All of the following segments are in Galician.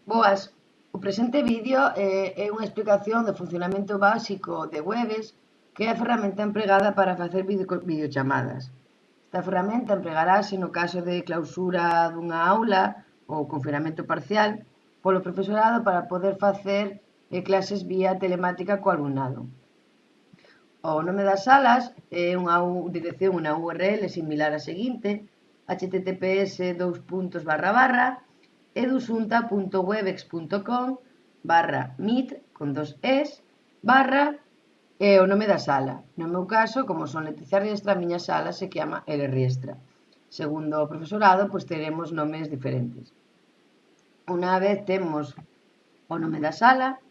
Boas, o presente vídeo é unha explicación do funcionamento básico de Webex, que é a ferramenta empregada para facer videochamadas. Esta ferramenta empregarase no caso de clausura dunha aula ou confinamento parcial polo profesorado para poder facer clases vía telemática co alumnado. O nome das salas é unha dirección, unha URL similar á seguinte: https://edusunta.webex.com/meet con 2 es o nome da sala. No meu caso, como son Leticia Riestra, a miña sala se chama L Riestra. Segundo o profesorado, pois teremos nomes diferentes. Unha vez temos o nome da sala,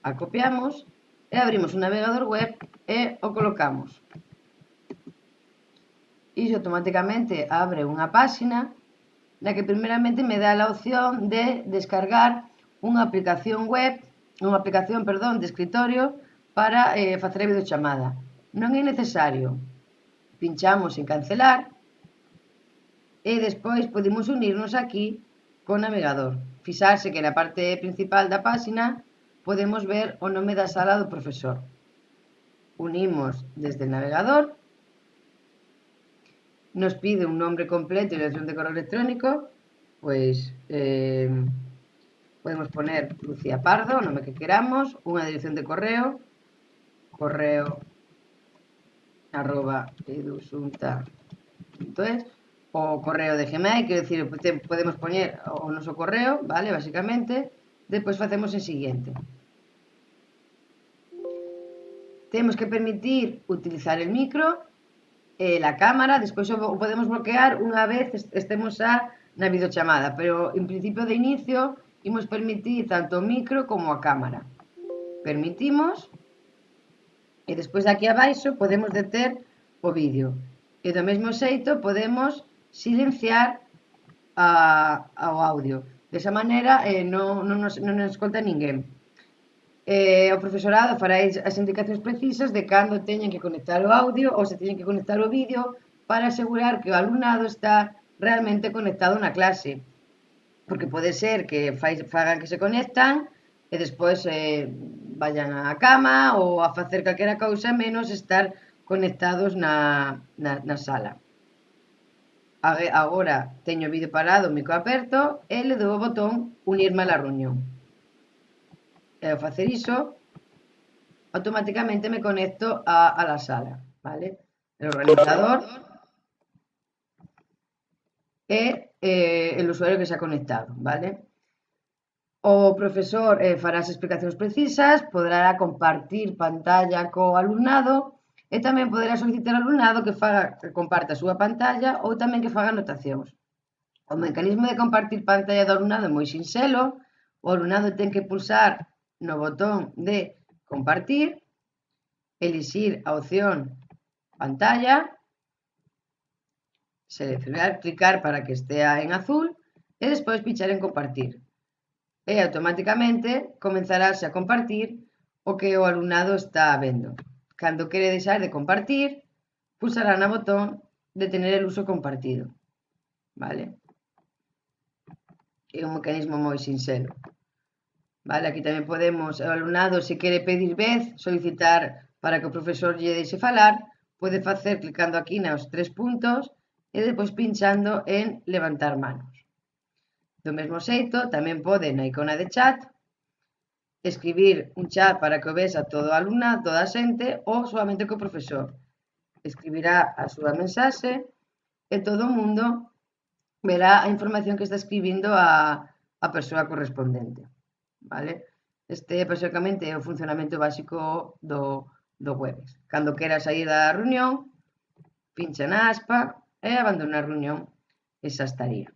a copiamos e abrimos un navegador web e o colocamos. Iso automáticamente abre unha páxina na que primeramente me dá a opción de descargar unha aplicación web, de escritorio para facer a videochamada. Non é necesario. Pinchamos en cancelar e despois podemos unirnos aquí co navegador. Fixarse que na parte principal da páxina podemos ver o nome da sala do profesor. Unimos desde o navegador. Nos pide un nombre completo e dirección de correo electrónico, pois podemos poner Lucía Pardo, o nome que queramos, unha dirección de correo@edusunta.es, o correo de Gmail, quero dicir, podemos poñer o noso correo, vale, basicamente. Depois facemos en siguiente. Temos que permitir utilizar el micro, la cámara, despois o podemos bloquear unha vez estemos xa na videochamada, pero en principio de inicio imos permitir tanto o micro como a cámara. Permitimos e despois aquí abaixo podemos deter o vídeo e do mesmo xeito podemos silenciar o audio. Desa maneira non nos escolta ninguén. O profesorado fará as indicacións precisas de cando teñen que conectar o audio ou se teñen que conectar o vídeo para asegurar que o alumnado está realmente conectado na clase, porque pode ser que fagan que se conectan e despois vayan á cama ou a facer calquera cousa menos estar conectados na sala. Agora teño o vídeo parado, o micro aperto e le dou o botón unirme á reunión. E ao facer iso, automáticamente me conecto a la sala, ¿vale? El organizador e el usuario que se ha conectado, ¿vale? O profesor fará as explicacións precisas, poderá compartir pantalla co alumnado e tamén poderá solicitar ao alumnado que comparta a súa pantalla ou tamén que faga anotacións. O mecanismo de compartir pantalla do alumnado é moi sinxelo. O alumnado ten que pulsar no botón de compartir, elixir a opción pantalla, seleccionar, clicar para que estea en azul e despois pinchar en compartir. E automáticamente comenzarase a compartir o que o alumnado está vendo. Cando quere deixar de compartir, pulsará no botón de tener el uso compartido. Vale? É un mecanismo moi sinxelo. Vale, aquí tamén podemos, o alumnado, se quere pedir vez, solicitar para que o profesor lle deixe falar, pode facer clicando aquí nos 3 puntos e depois pinchando en levantar manos. Do mesmo xeito, tamén pode na icona de chat escribir un chat para que o vexa todo o alumnado, toda a xente, ou solamente co profesor. Escribirá a súa mensaxe e todo o mundo verá a información que está escribindo a persoa correspondente. Vale? Este basicamente é o funcionamento básico do Webex. Cando quera sair da reunión, pincha na aspa e abandona a reunión e xa estaría.